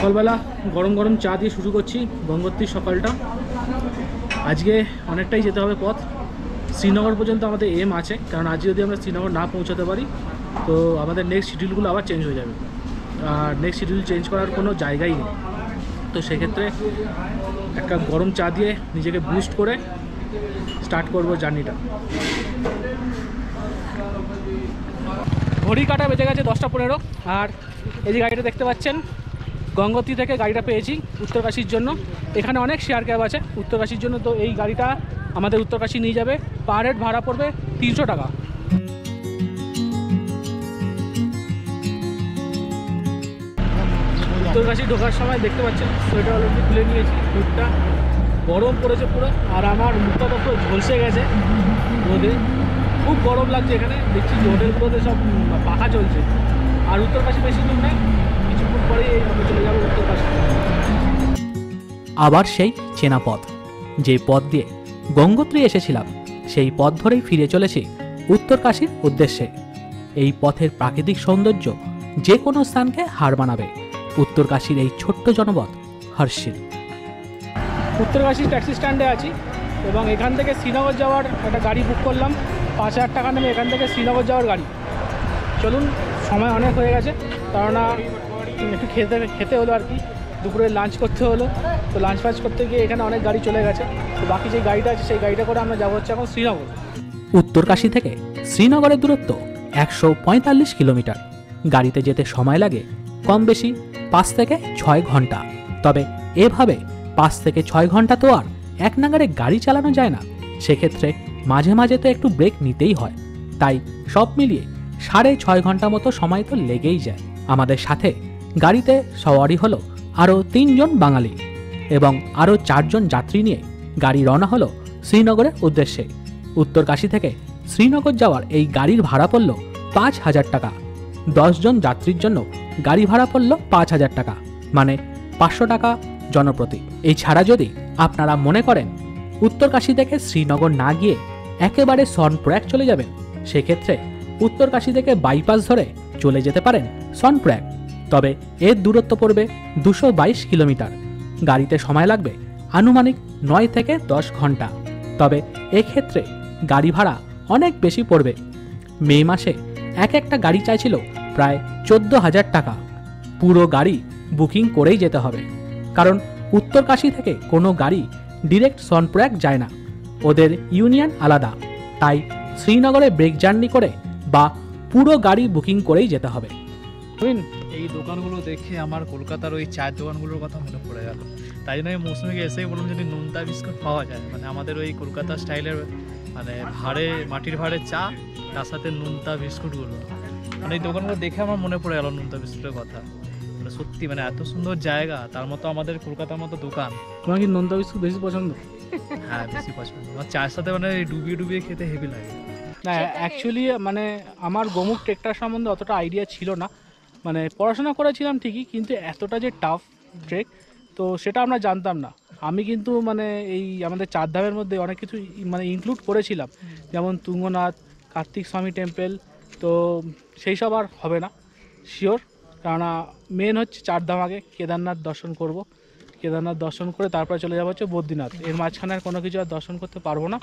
সকালবেলা গরম গরম চা দিয়ে শুরু করছি গঙ্গোত্রীর সকালটা। আজকে অনেকটাই যেতে হবে পথ, শ্রীনগর পর্যন্ত আমাদের এম আছে, কারণ আজ যদি আমরা শ্রীনগর না পৌঁছাতে পারি তো আমাদের নেক্সট শিডিউলগুলো আবার চেঞ্জ হয়ে যাবে, আর নেক্সট শিডিউল চেঞ্জ করার কোনো জায়গাই নেই। তো সেক্ষেত্রে একটা গরম চা দিয়ে নিজেকে বুস্ট করে স্টার্ট করব জার্নিটা। ঘড়ি কাটা বেজে গেছে 10টা 15, আর এই যে গাড়িটা দেখতে পাচ্ছেন গঙ্গোত্রী থেকে গাড়িটা পেয়েছি উত্তরকাশীর জন্য। এখানে অনেক শেয়ার ক্যাব আছে উত্তরকাশীর জন্য, তো এই গাড়িটা আমাদের উত্তরকাশী নিয়ে যাবে। পার হেড ভাড়া পড়বে 300 টাকা। উত্তরকাশী ঢোকার সময় দেখতে পাচ্ছেন সোয়েটার অলরেডি খুলে নিয়েছি, মুখটা গরম পড়েছে পুরো, আর আমার মুখটা তো পুরো ঝলসে গেছে রোদে, খুব গরম লাগছে। এখানে দেখছি যে হোটেলগুলোতে সব পাখা চলছে, আর উত্তরকাশী বেশি দূর নেই, কিছুক্ষণ পরেই আমরা চলে যাবো উত্তরকাশী। আবার সেই চেনা পথ, যে পথ দিয়ে গঙ্গোত্রী এসেছিলাম সেই পথ ধরেই ফিরে চলেছি উত্তরকাশীর উদ্দেশ্যে। এই পথের প্রাকৃতিক সৌন্দর্য যে কোনো স্থানকে হার মানাবে উত্তরকাশীর এই ছোট্ট জনপদ হর্ষিল। উত্তরকাশী ট্যাক্সি স্ট্যান্ডে আছি এবং এখান থেকে শ্রীনগর যাওয়ার একটা গাড়ি বুক করলাম। 5000 টাকা নেবে এখান থেকে শ্রীনগর যাওয়ার গাড়ি। চলুন, সময় অনেক হয়ে গেছে, কেননা একটু খেতে হলো আর কি, দুপুরে লাঞ্চ করতে হলো। তো লাঞ্চ ফাঞ্চ করতে গিয়ে এখানে অনেক গাড়ি চলে গেছে, তো বাকি যে গাড়িটা আছে সেই গাড়িটা করে আমরা যাবো হচ্ছে এখন শ্রীনগর। উত্তরকাশী থেকে শ্রীনগরের দূরত্ব 145 কিলোমিটার। গাড়িতে যেতে সময় লাগে কম বেশি 5 থেকে 6 ঘন্টা। তবে এভাবে 5 থেকে 6 ঘন্টা তো আর এক নাগারে গাড়ি চালানো যায় না, সেক্ষেত্রে মাঝে মাঝে তো একটু ব্রেক নিতেই হয়। তাই সব মিলিয়ে 6.5 ঘন্টা মতো সময় তো লেগেই যায়। আমাদের সাথে গাড়িতে সওয়ারি হলো আরও 3 জন বাঙালি এবং আরও 4 জন যাত্রী নিয়ে গাড়ি রওনা হলো শ্রীনগরের উদ্দেশ্যে। উত্তরকাশী থেকে শ্রীনগর যাওয়ার এই গাড়ির ভাড়া পড়ল 5000 টাকা। 10 জন যাত্রীর জন্য গাড়ি ভাড়া পড়ল 5000 টাকা, মানে 500 টাকা জনপ্রতি। এই ছাড়া যদি আপনারা মনে করেন উত্তরকাশী থেকে শ্রীনগর না গিয়ে একেবারে সনপ্রয়াগ চলে যাবেন, সেক্ষেত্রে উত্তরকাশী থেকে বাইপাস ধরে চলে যেতে পারেন সনপ্রয়াগ। তবে এর দূরত্ব পড়বে 222 কিলোমিটার। গাড়িতে সময় লাগবে আনুমানিক 9 থেকে 10 ঘন্টা। তবে এক্ষেত্রে গাড়ি ভাড়া অনেক বেশি পড়বে। মে মাসে একটা গাড়ি চাইছিল প্রায় 14,000 টাকা। পুরো গাড়ি বুকিং করেই যেতে হবে, কারণ উত্তরকাশী থেকে কোনো গাড়ি ডিরেক্ট সনপ্রয়াগ যায় না, ওদের ইউনিয়ন আলাদা। তাই শ্রীনগরে ব্রেক জার্নি করে বা পুরো গাড়ি বুকিং করেই যেতে হবে। এই দোকানগুলো দেখে আমার কলকাতার ওই চায়ের দোকানগুলোর কথা মনে পড়ে গেল। তাই জন্য আমি মৌসুমিকে এসেই বললাম যদি নোনতা বিস্কুট পাওয়া যায়, মানে আমাদের ওই কলকাতা স্টাইলের, মানে ভাড়ে মাটির ভাড়ে চা, তার সাথে নোনতা বিস্কুটগুলো, মানে এই দোকানগুলো দেখে আমার মনে পড়ে গেল নোনতা বিস্কুটের কথা। মানে সত্যি, মানে এত সুন্দর জায়গা, তার মতো আমাদের কলকাতার মতো দোকান। তোমার কি নোনতা বিস্কুট বেশি পছন্দ? হ্যাঁ, বেশি পছন্দ। আমার চায়ের সাথে মানে ডুবিয়ে ডুবিয়ে খেতে হেভি লাগে। না, অ্যাকচুয়ালি মানে আমার গোমুখ ট্রেকটার সম্বন্ধে অতটা আইডিয়া ছিল না। মানে পড়াশোনা করেছিলাম ঠিকই, কিন্তু এতটা যে টাফ ট্রেক তো সেটা আমরা জানতাম না। আমি কিন্তু মানে এই আমাদের চারধামের মধ্যে অনেক কিছু মানে ইনক্লুড করেছিলাম, যেমন তুঙ্গনাথ, কার্তিক স্বামী টেম্পল, তো সেই সব আর হবে না শিওর, কেননা মেন হচ্ছে চারধাম। আগে কেদারনাথ দর্শন করব, কেদারনাথ দর্শন করে তারপরে চলে যাবো হচ্ছে বদ্রীনাথ। এর মাঝখানে আর কোনো কিছু আর দর্শন করতে পারবো না।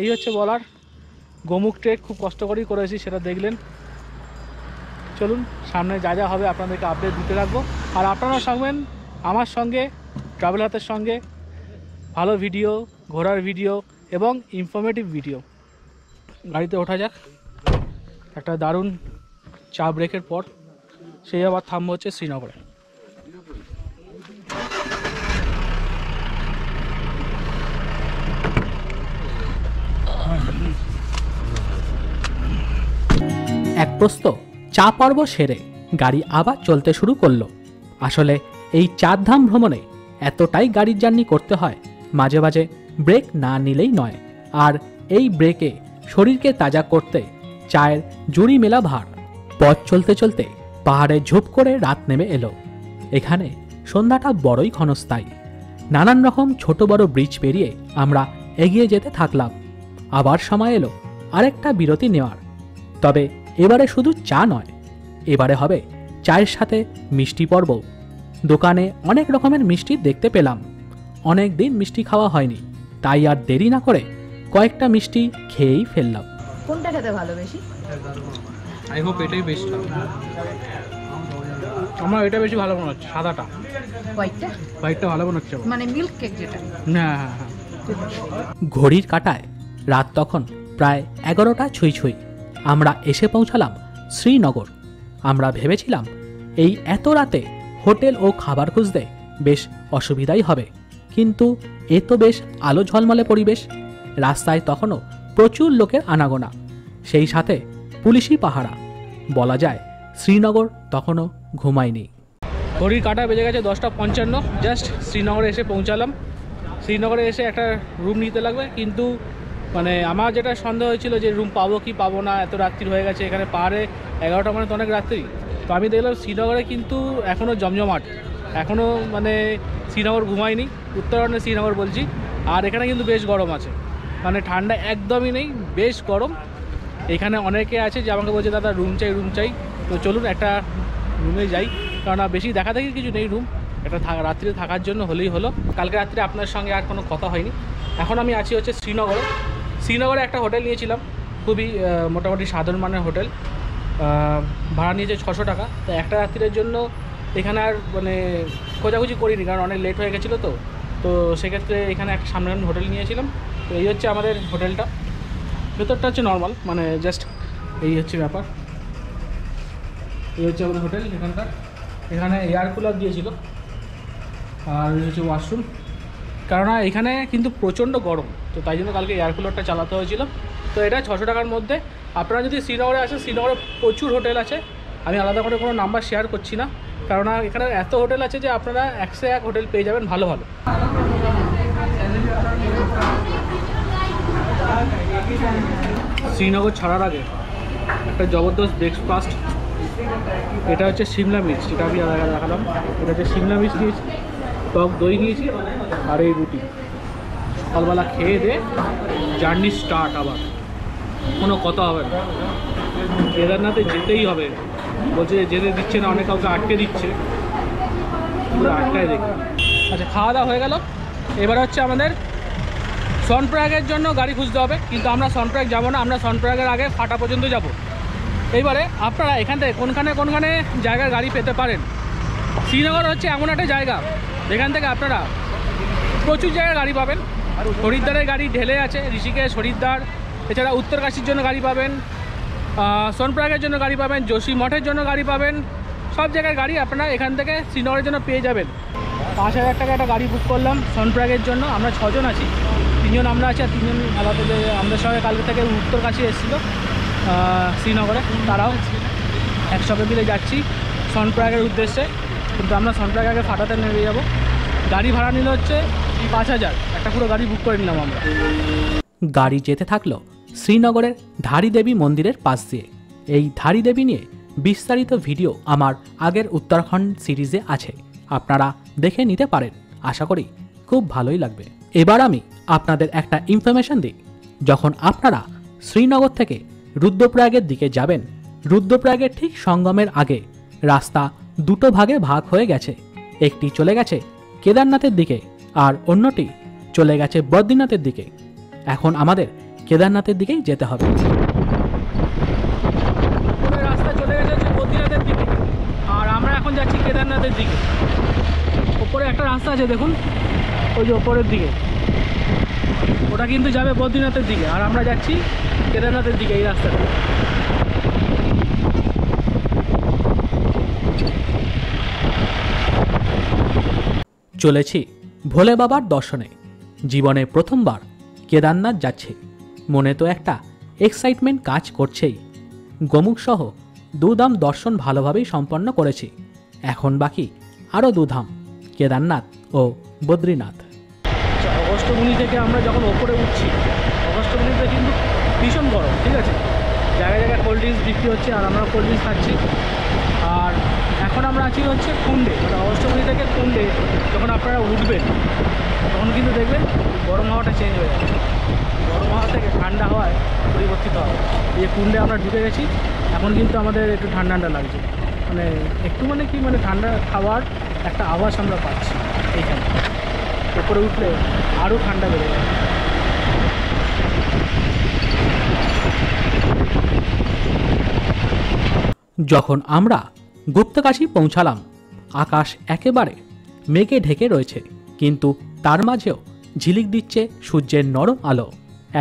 এই হচ্ছে বলার। গোমুখ ট্রেক খুব কষ্ট করেই করেছি, সেটা দেখলেন। চলুন, সামনে যা যা হবে আপনাদেরকে আপডেট দিতে থাকবো, আর আপনারা থাকবেন আমার সঙ্গে, ট্রাভেল হাতের সঙ্গে। ভালো ভিডিও, ঘোরার ভিডিও এবং ইনফরমেটিভ ভিডিও। গাড়িতে ওঠা যাক। একটা দারুণ চা ব্রেকের পর সেই আবার থামবো হচ্ছে শ্রীনগরে। এক প্রস্ত চা পর্ব সেরে গাড়ি আবার চলতে শুরু করলো। আসলে এই চারধাম ভ্রমণে এতটাই গাড়ির জার্নি করতে হয়, মাঝে মাঝে ব্রেক না নিলেই নয়। আর এই ব্রেকে শরীরকে তাজা করতে চায়ের জুড়ি মেলা ভার। পথ চলতে চলতে পাহাড়ে ঝোপ করে রাত নেমে এলো। এখানে সন্ধ্যাটা বড়ই ক্ষণস্থায়ী। নানান রকম ছোট বড় ব্রিজ পেরিয়ে আমরা এগিয়ে যেতে থাকলাম। আবার সময় এলো আরেকটা বিরতি নেওয়ার। তবে এবারে শুধু চা নয়, এবারে হবে চায়ের সাথে মিষ্টি পর্ব। দোকানে অনেক রকমের মিষ্টি দেখতে পেলাম। অনেক দিন মিষ্টি খাওয়া হয়নি, তাই আর দেরি না করে কয়েকটা মিষ্টি খেয়েই ফেললাম। কোনটা খেতে ভালোবেসি? আই হোপ এটাই বেস্ট হবে। আমার এটা বেশি ভালো মনে হচ্ছে, সাদাটা। হোয়াইটটা হোয়াইটটা ভালো মনে হচ্ছে। মানে মিল্ক কেক যেটা। হ্যাঁ হ্যাঁ হ্যাঁ। ঘড়ির কাঁটায় রাত তখন প্রায় 11টা ছুঁই ছুঁই। আমরা এসে পৌঁছালাম শ্রীনগর। আমরা ভেবেছিলাম এই এত রাতে হোটেল ও খাবার খুঁজতে বেশ অসুবিধাই হবে, কিন্তু এ তো বেশ আলো ঝলমলে পরিবেশ। রাস্তায় তখনও প্রচুর লোকের আনাগোনা, সেই সাথে পুলিশি পাহারা। বলা যায় শ্রীনগর তখনও ঘুমায়নি। ঘড়ির কাঁটা বেজে গেছে 10:55। জাস্ট শ্রীনগরে এসে পৌঁছালাম। শ্রীনগরে এসে একটা রুম নিতে লাগবে, কিন্তু মানে আমার যেটা সন্দেহ হয়েছিল যে রুম পাবো কি পাবো না, এত রাত্রি হয়ে গেছে এখানে, পাহাড়ে 11টা মানে তো অনেক রাত্রি। তো আমি দেখলাম শ্রীনগরে কিন্তু এখনও জমজমাট, এখনও মানে শ্রীনগর ঘুমায়নি। উত্তরাখণ্ডে শ্রীনগর বলছি। আর এখানে কিন্তু বেশ গরম আছে, মানে ঠান্ডা একদমই নেই, বেশ গরম। এখানে অনেকে আছে যে আমাকে বলছে দাদা রুম চাই রুম চাই। তো চলুন একটা রুমে যাই, কারণ বেশি দেখাদেখির কিছু নেই, রুম একটা রাত্রে থাকার জন্য হলেই হলো। কালকে রাত্রে আপনার সঙ্গে আর কোনো কথা হয়নি। এখন আমি আছি হচ্ছে শ্রীনগরে। শ্রীনগরে একটা হোটেল নিয়েছিলাম, খুবই মোটামুটি সাধারণ মানের হোটেল। ভাড়া নিয়েছে 600 টাকা। তো একটা রাত্রির জন্য এখানে আর মানে খোঁজাখুঁজি করিনি, কারণ অনেক লেট হয়ে গেছিলো। তো সেক্ষেত্রে এখানে একটা সামনে হোটেল নিয়েছিলাম। তো এই হচ্ছে আমাদের হোটেলটা। ভেতরটা হচ্ছে নর্মাল, মানে জাস্ট এই হচ্ছে ব্যাপার। এই হচ্ছে আমাদের হোটেল এখানকার। এখানে এয়ার কুলার দিয়েছিল, আর এই হচ্ছে ওয়াশরুম। কেননা এখানে কিন্তু প্রচণ্ড গরম, তো তাই জন্য কালকে এয়ার কুলারটা চালাতে হয়েছিল। তো এটা 600 টাকার মধ্যে। আপনারা যদি শ্রীনগরে আসেন, শ্রীনগরে প্রচুর হোটেল আছে। আমি আলাদা করে কোনো নাম্বার শেয়ার করছি না, কেননা এখানে এত হোটেল আছে যে আপনারা 101 হোটেল পেয়ে যাবেন ভালো ভালো। শ্রীনগর ছাড়ার আগে একটা জবরদস্ত ব্রেকফাস্ট। এটা হচ্ছে সিমলা মির্চ, যেটা আমি দেখালাম। এটা হচ্ছে সিমলা মির্চ নিয়েছি, টক দই নিয়েছি, আর এই রুটি। সকালবেলা খেয়ে দিয়ে জার্নি স্টার্ট। আবার কোনো কথা হবে না, কেদারনাথে যেতেই হবে। বলছে যেতে দিচ্ছে না, অনেক কাউকে আটকে দিচ্ছে, পুরো আটকায় দেখি। আচ্ছা, খাওয়া দাওয়া হয়ে গেল। এবার হচ্ছে আমাদের সনপ্রয়াগের জন্য গাড়ি খুঁজতে হবে, কিন্তু আমরা সনপ্রয়াগ যাবো না, আমরা সনপ্রয়াগের আগে ফাটা পর্যন্ত যাব। এইবারে আপনারা এখান থেকে কোনখানে জায়গার গাড়ি পেতে পারেন। শ্রীনগর হচ্ছে এমন একটা জায়গা যেখান থেকে আপনারা প্রচুর জায়গায় গাড়ি পাবেন। হরিদ্বারের গাড়ি ঢেলে আছে, ঋষিকেশ, হরিদ্বার। এছাড়া উত্তরকাশীর জন্য গাড়ি পাবেন, সোনপ্রয়াগের জন্য গাড়ি পাবেন, যোশী মঠের জন্য গাড়ি পাবেন। সব জায়গায় গাড়ি আপনারা এখান থেকে শ্রীনগরের জন্য পেয়ে যাবেন। 5000 টাকা একটা গাড়ি বুক করলাম সনপ্রয়াগের জন্য। আমরা 6 জন আছি, 3 জন আমরা আছি, আর 3 জন আলাদা আমাদের সঙ্গে কালকে থেকে উত্তরকাশী এসেছিলো শ্রীনগরে। তারাও একসঙ্গে মিলে যাচ্ছি সনপ্রয়াগের উদ্দেশ্যে। কিন্তু আমরা সনপ্রয়াগ আগে ফাটাতে নেমে যাব। গাড়ি ভাড়া নিলে হচ্ছে 5000, একটা পুরো গাড়ি বুক করে নিলাম আমরা। গাড়ি যেতে থাকলো শ্রীনগরের ধারী দেবী মন্দিরের পাশ দিয়ে। এই ধারী দেবী নিয়ে বিস্তারিত ভিডিও আমার আগের উত্তরাখণ্ড সিরিজে আছে, আপনারা দেখে নিতে পারেন। আশা করি খুব ভালোই লাগবে। এবার আমি আপনাদের একটা ইনফরমেশন দিই। যখন আপনারা শ্রীনগর থেকে রুদ্রপ্রয়াগের দিকে যাবেন, রুদ্রপ্রয়াগের ঠিক সঙ্গমের আগে রাস্তা দুটো ভাগে ভাগ হয়ে গেছে। একটি চলে গেছে কেদারনাথের দিকে, আর অন্যটি চলে গেছে বদ্রীনাথের দিকে। এখন আমাদের কেদারনাথের দিকেই যেতে হবে। রাস্তা চলে গেছে বদ্রীনাথের দিকে, আর আমরা এখন যাচ্ছি কেদারনাথের দিকে। ওপরে একটা রাস্তা আছে দেখুন, ওই যে ওপরের দিকে, ওটা কিন্তু যাবে বদ্রীনাথের দিকে, আর আমরা যাচ্ছি কেদারনাথের দিকে এই রাস্তাটা। চলেছি ভোলে বাবার দর্শনে। জীবনে প্রথমবার কেদারনাথ যাচ্ছি, মনে তো একটা এক্সাইটমেন্ট কাজ করছেই। গোমুখসহ 2 ধাম দর্শন ভালোভাবেই সম্পন্ন করেছি। এখন বাকি আরও 2 ধাম, কেদারনাথ ও বদ্রীনাথ। অগস্ত্যমুনি থেকে আমরা যখন ওপরে উঠছি, অগস্ত্যমুনিতে কিন্তু ভীষণ গরম, ঠিক আছে। জায়গায় জায়গায় কোল্ড ড্রিঙ্কস বিক্রি হচ্ছে, আর আমরা কোল্ড ড্রিঙ্কস খাচ্ছি। আর এখন আমরা আছি হচ্ছে কুণ্ডে, মানে অগস্ত্যমুনি থেকে কুণ্ডে যখন আপনারা উঠবেন, তখন কিন্তু দেখবেন গরম হাওয়াটা চেঞ্জ হয়ে যাবে। গরম হাওয়া থেকে ঠান্ডা হাওয়ায় পরিবর্তিত হবে। এই কুণ্ডে আমরা ঢুকে গেছি, এখন কিন্তু আমাদের একটু ঠান্ডা ঠান্ডা লাগছে। মানে একটু মানে কি মানে ঠান্ডা খাওয়ার একটা আভাস আমরা পাচ্ছি। এইখানে উপরে উঠলে আরও ঠান্ডা বেড়ে যাবে। যখন আমরা গুপ্তকাশী পৌঁছালাম, আকাশ একেবারে মেঘে ঢেকে রয়েছে, কিন্তু তার মাঝেও ঝিলিক দিচ্ছে সূর্যের নরম আলো।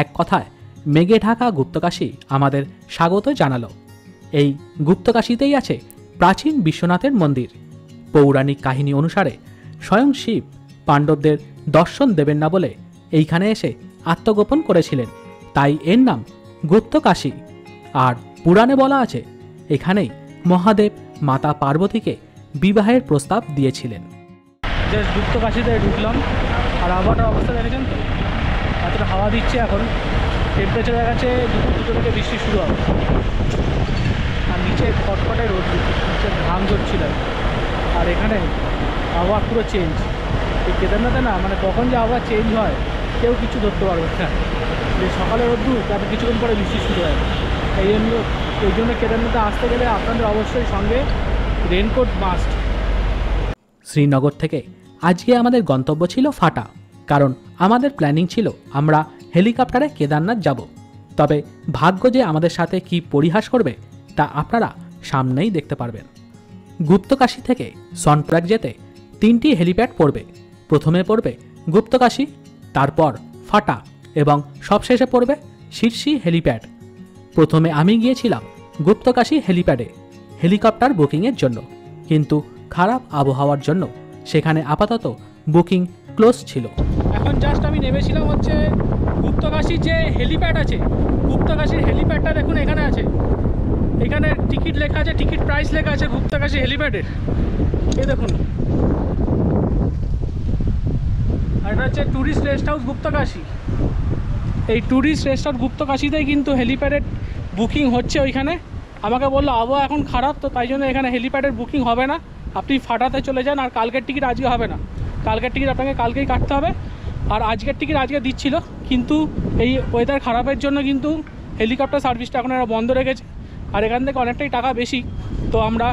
এক কথায় মেঘে ঢাকা গুপ্তকাশী আমাদের স্বাগত জানালো। এই গুপ্তকাশীতেই আছে প্রাচীন বিশ্বনাথের মন্দির। পৌরাণিক কাহিনী অনুসারে স্বয়ং শিব পাণ্ডবদের দর্শন দেবেন না বলে এইখানে এসে আত্মগোপন করেছিলেন, তাই এর নাম গুপ্তকাশী। আর পুরাণে বলা আছে এখানেই মহাদেব মাতা পার্বতীকে বিবাহের প্রস্তাব দিয়েছিলেন। জাস্ট গুপ্তকাশীতে ঢুকলাম, আর আবহাওয়াটার অবস্থা দেখেছেন তো, এতটা হাওয়া দিচ্ছে। এখন টেম্পারেচার দেখাচ্ছে 2 থেকে বৃষ্টি শুরু হবে, আর নিচে কটকটে রোদ, নিচে ঘাম ঝরছিল। আর এখানে আবহাওয়া পুরো চেঞ্জ। এই কেদারনাথে না মানে কখন যে আবহাওয়া চেঞ্জ হয় কেউ কিছু ধরতে পারবে না। যে সকালে রোদ্দুর, তারপর কিছুক্ষণ পরে বৃষ্টি শুরু হয়। এই জন্য কেদারনাথে আসতে গেলে আপনাদের অবশ্যই সঙ্গে রেনকোট মাস্ট। শ্রীনগর থেকে আজকে আমাদের গন্তব্য ছিল ফাটা, কারণ আমাদের প্ল্যানিং ছিল আমরা হেলিকপ্টারে কেদারনাথ যাব। তবে ভাগ্য যে আমাদের সাথে কি পরিহাস করবে তা আপনারা সামনেই দেখতে পারবেন। গুপ্তকাশী থেকে সনপ্রয়াগ যেতে 3টি হেলিপ্যাড পড়বে। প্রথমে পড়বে গুপ্তকাশী, তারপর ফাটা এবং সবশেষে পড়বে শীর্ষী হেলিপ্যাড। প্রথমে আমি গিয়েছিলাম গুপ্তকাশী হেলিপ্যাডে হেলিকপ্টার বুকিংয়ের জন্য, কিন্তু খারাপ আবহাওয়ার জন্য সেখানে আপাতত বুকিং ক্লোজ ছিল। এখন জাস্ট আমি নেমেছিলাম হচ্ছে গুপ্তকাশীর যে হেলিপ্যাড আছে, গুপ্তকাশীর হেলিপ্যাডটা দেখুন এখানে আছে। এখানে টিকিট লেখা আছে, টিকিট প্রাইস লেখা আছে গুপ্তকাশী হেলিপ্যাডের। এই দেখুন, আর এটা হচ্ছে ট্যুরিস্ট রেস্ট হাউস গুপ্তকাশী। এই ট্যুরিস্ট রেস্ট হাউস গুপ্তকাশীতেই কিন্তু হেলিপ্যাডের বুকিং হচ্ছে। ওইখানে আমাকে বললো আবহাওয়া এখন খারাপ, তো তাই জন্য এখানে হেলিপ্যাডের বুকিং হবে না, আপনি ফাটাতে চলে যান। আর কালকের টিকিট আজকে হবে না, কালকের টিকিট আপনাকে কালকেই কাটতে হবে। আর আজকের টিকিট আজকে দিচ্ছিল, কিন্তু এই ওয়েদার খারাপের জন্য কিন্তু হেলিকপ্টার সার্ভিসটা এখন এরা বন্ধ রেখেছে। আর এখান থেকে অনেকটাই টাকা বেশি, তো আমরা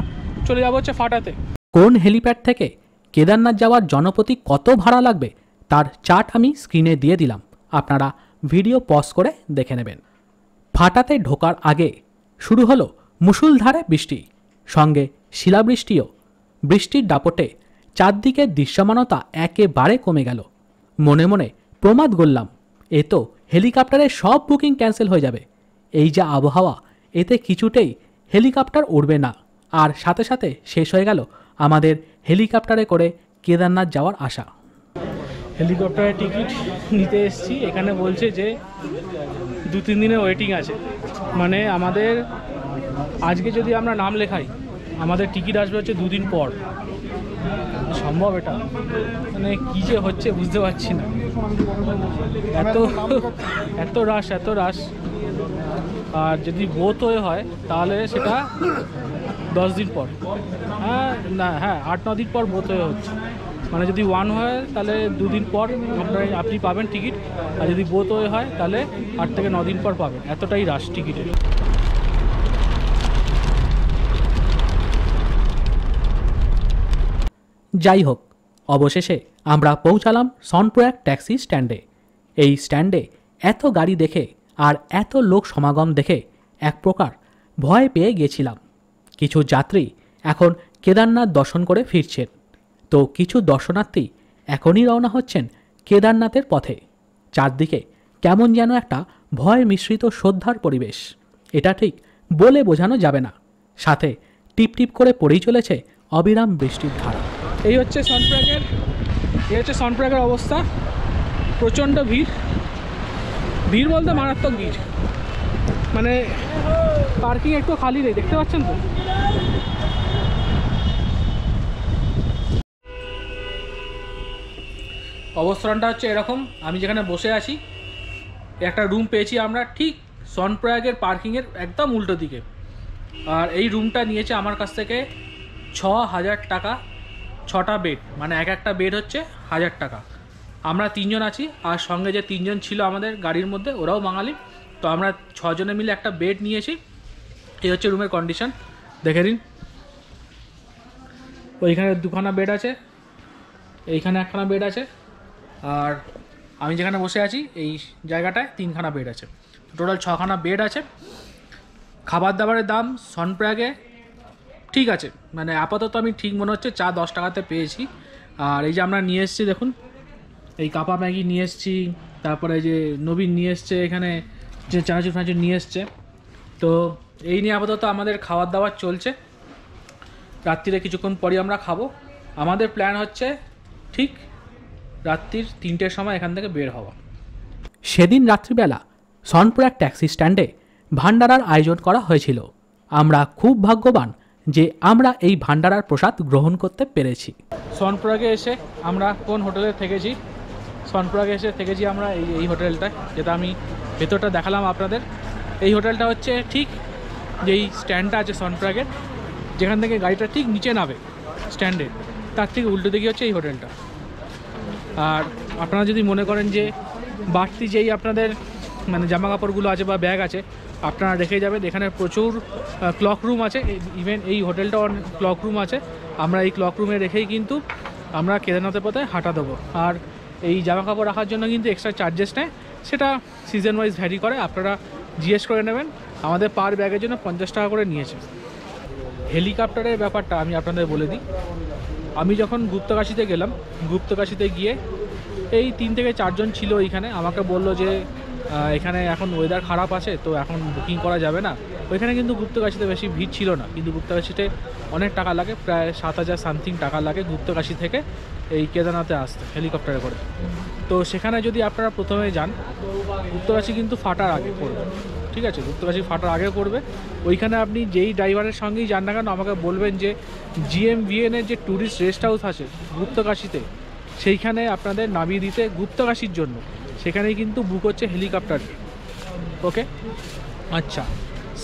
চলে যাবো হচ্ছে ফাটাতে। কোন হেলিপ্যাড থেকে কেদারনাথ যাওয়ার জনপ্রতি কত ভাড়া লাগবে তার চার্ট আমি স্ক্রিনে দিয়ে দিলাম, আপনারা ভিডিও পজ করে দেখে নেবেন। ফাটাতে ঢোকার আগে শুরু হলো মুষলধারে বৃষ্টি, সঙ্গে শিলাবৃষ্টিও। বৃষ্টির দাপটে চারদিকের দৃশ্যমানতা একেবারে কমে গেল। মনে মনে প্রমাদ গড়লাম, এ তো হেলিকপ্টারের সব বুকিং ক্যান্সেল হয়ে যাবে। এই যে আবহাওয়া, এতে কিছুতেই হেলিকপ্টার উড়বে না। আর সাথে সাথে শেষ হয়ে গেল আমাদের হেলিকপ্টারে করে কেদারনাথ যাওয়ার আশা। হেলিকপ্টারের টিকিট নিতে এসেছি, এখানে বলছে যে 2-3 দিনের ওয়েটিং আছে। মানে আমাদের আজকে যদি আমরা নাম লেখাই, আমাদের টিকিট আসবে হচ্ছে 2 দিন পর। সম্ভব এটা? মানে কী যে হচ্ছে বুঝতে পারছি না। এত রাশ। আর যদি বোথ হয়ে হয় তাহলে সেটা 10 দিন পর। হ্যাঁ 8-9 দিন পর বোথ হয়ে হচ্ছে। মানে যদি 1 হয় তাহলে 2 দিন পর আপনি পাবেন টিকিট, আর যদি বোথ হয়ে হয় তাহলে 8 থেকে 9 দিন পর পাবেন। এতটাই রাশ টিকিটের। যাই হোক, অবশেষে আমরা পৌঁছালাম সনপ্রয়াগ ট্যাক্সি স্ট্যান্ডে। এই স্ট্যান্ডে এত গাড়ি দেখে আর এত লোক সমাগম দেখে এক প্রকার ভয় পেয়ে গিয়েছিলাম। কিছু যাত্রী এখন কেদারনাথ দর্শন করে ফিরছেন, তো কিছু দর্শনার্থী এখনই রওনা হচ্ছেন কেদারনাথের পথে। চারদিকে কেমন যেন একটা ভয় মিশ্রিত শ্রদ্ধার পরিবেশ, এটা ঠিক বলে বোঝানো যাবে না। সাথে টিপ টিপ করে পড়েই চলেছে অবিরাম বৃষ্টির ধারা। এই হচ্ছে সনপ্রয়াগের অবস্থা। প্রচণ্ড ভিড় বলতে মারাত্মক ভিড়। মানে পার্কিং একটু খালি নেই, দেখতে পাচ্ছেন তো। অবস্থানটা হচ্ছে এরকম, আমি যেখানে বসে আছি একটা রুম পেয়েছি আমরা ঠিক সনপ্রয়াগের পার্কিংয়ের একদম উল্টো দিকে। আর এই রুমটা নিয়েছে আমার কাছ থেকে 6,000 টাকা, 6টা বেড, মানে একটা বেড হচ্ছে 1000 টাকা। আমরা 3 জন আছি, আর সঙ্গে যে 3 জন ছিল আমাদের গাড়ির মধ্যে ওরাও বাঙালি, তো আমরা 6 জনে মিলে একটা বেড নিয়েছি। এই হচ্ছে রুমের কন্ডিশন, দেখে নিন। ওইখানে 2খানা বেড আছে, এইখানে 1খানা বেড আছে, আর আমি যেখানে বসে আছি এই জায়গাটায় 3খানা বেড আছে। টোটাল 6খানা বেড আছে। খাবার দাবারের দাম সনপ্রয়াগে ঠিক আছে, মানে আপাতত আমি ঠিক মনে হচ্ছে চা 10 টাকাতে পেয়েছি। আর এই যে আমরা নিয়ে এসেছি দেখুন, এই কাপা ম্যাগি নিয়ে এসেছি, তারপরে যে নবীন নিয়ে এসছে এখানে যে চানাচুর ফানাচুর নিয়ে এসছে। তো এই নিয়ে আপাতত আমাদের খাবার দাবার চলছে। রাত্রিরে কিছুক্ষণ পরই আমরা খাবো। আমাদের প্ল্যান হচ্ছে ঠিক রাত্রির 3টের সময় এখান থেকে বের হওয়া। সেদিন রাত্রিবেলা সনপ্রয়াগ ট্যাক্সি স্ট্যান্ডে ভান্ডারার আয়োজন করা হয়েছিল। আমরা খুব ভাগ্যবান যে আমরা এই ভান্ডারার প্রসাদ গ্রহণ করতে পেরেছি। সনপ্রয়াগে এসে আমরা কোন হোটেলে থেকেছি? সনপ্রয়াগে এসে থেকেছি আমরা এই হোটেলটায়, যেটা আমি ভেতরটা দেখালাম আপনাদের। এই হোটেলটা হচ্ছে ঠিক যেই স্ট্যান্ডটা আছে সনপ্রয়াগের, যেখান থেকে গাড়িটা ঠিক নিচে নামে স্ট্যান্ডে, তার থেকে উল্টো দিকে হচ্ছে এই হোটেলটা। আর আপনারা যদি মনে করেন যে বাড়তি যেই আপনাদের মানে জামা কাপড়গুলো আছে বা ব্যাগ আছে আপনারা রেখে যাবেন, এখানে প্রচুর ক্লক রুম আছে। ইভেন এই হোটেলটাও ক্লক রুম আছে। আমরা এই ক্লক রুমে রেখেই কিন্তু আমরা কেদারনাথের পথে হাঁটা দেবো। আর এই জামা কাপড় রাখার জন্য কিন্তু এক্সট্রা চার্জেস নেয়, সেটা সিজন ওয়াইজ ভ্যারি করে, আপনারা জিজ্ঞেস করে নেবেন। আমাদের পার ব্যাগের জন্য 50 টাকা করে নিয়েছে। হেলিকপ্টারের ব্যাপারটা আমি আপনাদের বলে দিই। আমি যখন গুপ্তকাশীতে গেলাম, গুপ্তকাশীতে গিয়ে এই 3 থেকে 4 জন ছিল এইখানে। আমাকে বললো যে এখানে এখন ওয়েদার খারাপ আছে, তো এখন বুকিং করা যাবে না। ওইখানে কিন্তু গুপ্তকাশীতে বেশি ভিড় ছিল না, কিন্তু গুপ্তকাশীতে অনেক টাকা লাগে, প্রায় 7,000 সামথিং টাকা লাগে গুপ্তকাশী থেকে এই কেদারনাথে আসতে হেলিকপ্টারে করে। তো সেখানে যদি আপনারা প্রথমে যান, গুপ্তকাশী কিন্তু ফাটার আগে পড়বে, ঠিক আছে? গুপ্তকাশী ফাটার আগে পড়বে। ওইখানে আপনি যেই ড্রাইভারের সঙ্গেই যান না কেন আমাকে বলবেন যে GMVN এর যে ট্যুরিস্ট রেস্ট হাউস আছে গুপ্তকাশীতে, সেইখানে আপনাদের নামিয়ে দিতে গুপ্তকাশীর জন্য, সেখানেই কিন্তু বুক হচ্ছে হেলিকপ্টার। ওকে, আচ্ছা।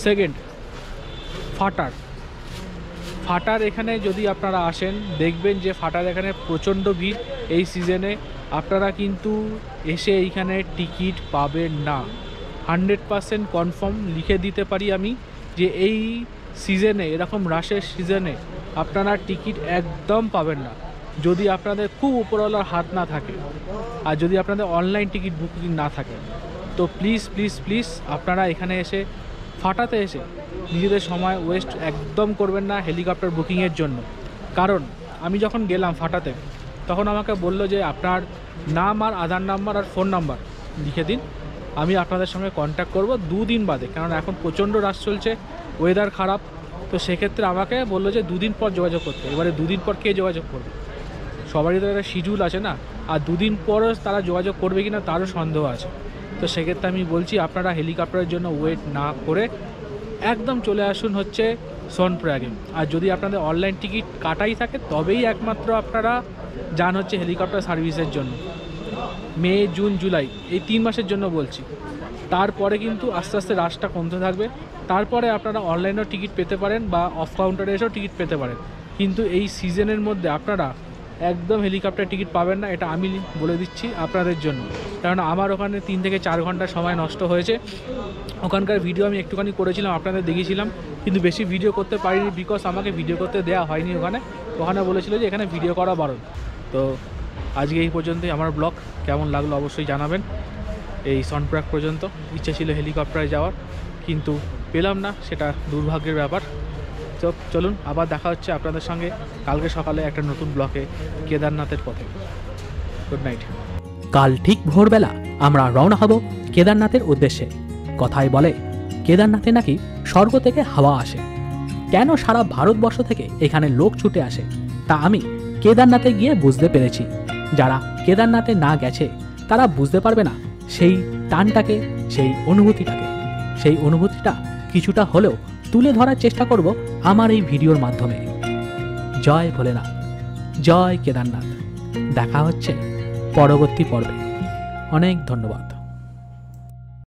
সেকেন্ড, ফাটার এখানে যদি আপনারা আসেন দেখবেন যে ফাটার এখানে প্রচণ্ড ভিড়। এই সিজনে আপনারা কিন্তু এসে এইখানে টিকিট পাবেন না, 100% কনফার্ম লিখে দিতে পারি আমি যে এই সিজনে, এরকম রাশের সিজনে আপনারা টিকিট একদম পাবেন না, যদি আপনাদের খুব উপরওয়ালার হাত না থাকে আর যদি আপনাদের অনলাইন টিকিট বুকিং না থাকে। তো প্লিজ প্লিজ প্লিজ আপনারা এখানে এসে ফাটাতে এসে নিজেদের সময় ওয়েস্ট একদম করবেন না হেলিকপ্টার বুকিংয়ের জন্য। কারণ আমি যখন গেলাম ফাটাতে, তখন আমাকে বলল যে আপনার নাম আর আধার নাম্বার আর ফোন নাম্বার লিখে দিন, আমি আপনাদের সঙ্গে কন্ট্যাক্ট করব 2 দিন বাদে। কারণ এখন প্রচণ্ড রাশ চলছে, ওয়েদার খারাপ, তো সেক্ষেত্রে আমাকে বললো যে 2 দিন পর যোগাযোগ করতে। এবারে 2 দিন পর কে যোগাযোগ করবে? সবারই তো একটা শিডিউল আছে না, আর 2 দিন পরও তারা যোগাযোগ করবে কি না তারও সন্দেহ আছে। তো সেক্ষেত্রে আমি বলছি আপনারা হেলিকপ্টারের জন্য ওয়েট না করে একদম চলে আসুন হচ্ছে সনপ্রয়াগে। আর যদি আপনাদের অনলাইন টিকিট কাটাই থাকে তবেই একমাত্র আপনারা যান হচ্ছে হেলিকপ্টার সার্ভিসের জন্য। মে, জুন, জুলাই এই 3 মাসের জন্য বলছি। তারপরে কিন্তু আস্তে আস্তে রাশটা কমতে থাকবে, তারপরে আপনারা অনলাইনেও টিকিট পেতে পারেন বা অফ কাউন্টারে এসেও টিকিট পেতে পারেন। কিন্তু এই সিজনের মধ্যে আপনারা একদম হেলিকপ্টার টিকিট পাবেন না, এটা আমি বলে দিচ্ছি আপনাদের জন্য। কারণ আমার ওখানে 3 থেকে 4 ঘন্টা সময় নষ্ট হয়েছে। ওখানকার ভিডিও আমি একটুখানি করেছিলাম, আপনাদের দেখিয়েছিলাম, কিন্তু বেশি ভিডিও করতে পারিনি, বিকজ আমাকে ভিডিও করতে দেওয়া হয়নি। ওখানে বলেছিল যে এখানে ভিডিও করা বারণ। তো আজকে এই পর্যন্তই আমার ব্লগ। কেমন লাগলো অবশ্যই জানাবেন। এই সনপ্রয়াগ পর্যন্ত ইচ্ছে ছিল হেলিকপ্টারে যাওয়ার, কিন্তু পেলাম না, সেটা দুর্ভাগ্যের ব্যাপার। তো চলুন আবার দেখা হচ্ছে আপনাদের সঙ্গে কালকে সকালে একটা নতুন ব্লগে কেদারনাথের পথে। Good night. কাল ঠিক ভোরবেলা আমরা রওনা হব কেদারনাথের উদ্দেশ্যে। কথায় বলে কেদারনাথে নাকি স্বর্গ থেকে হাওয়া আসে। কেন সারা ভারতবর্ষ থেকে এখানে লোক ছুটে আসে তা আমি কেদারনাথে গিয়ে বুঝতে পেরেছি। যারা কেদারনাথে না গেছে তারা বুঝতে পারবে না সেই টানটাকে, সেই অনুভূতিটাকে। সেই অনুভূতিটা কিছুটা হলেও তুলে ধরার চেষ্টা করব আমার এই ভিডিওর মাধ্যমে। জয় ভোলেনাথ, জয় কেদারনাথ। দেখা হচ্ছে পরবর্তী পর্বে। অনেক ধন্যবাদ।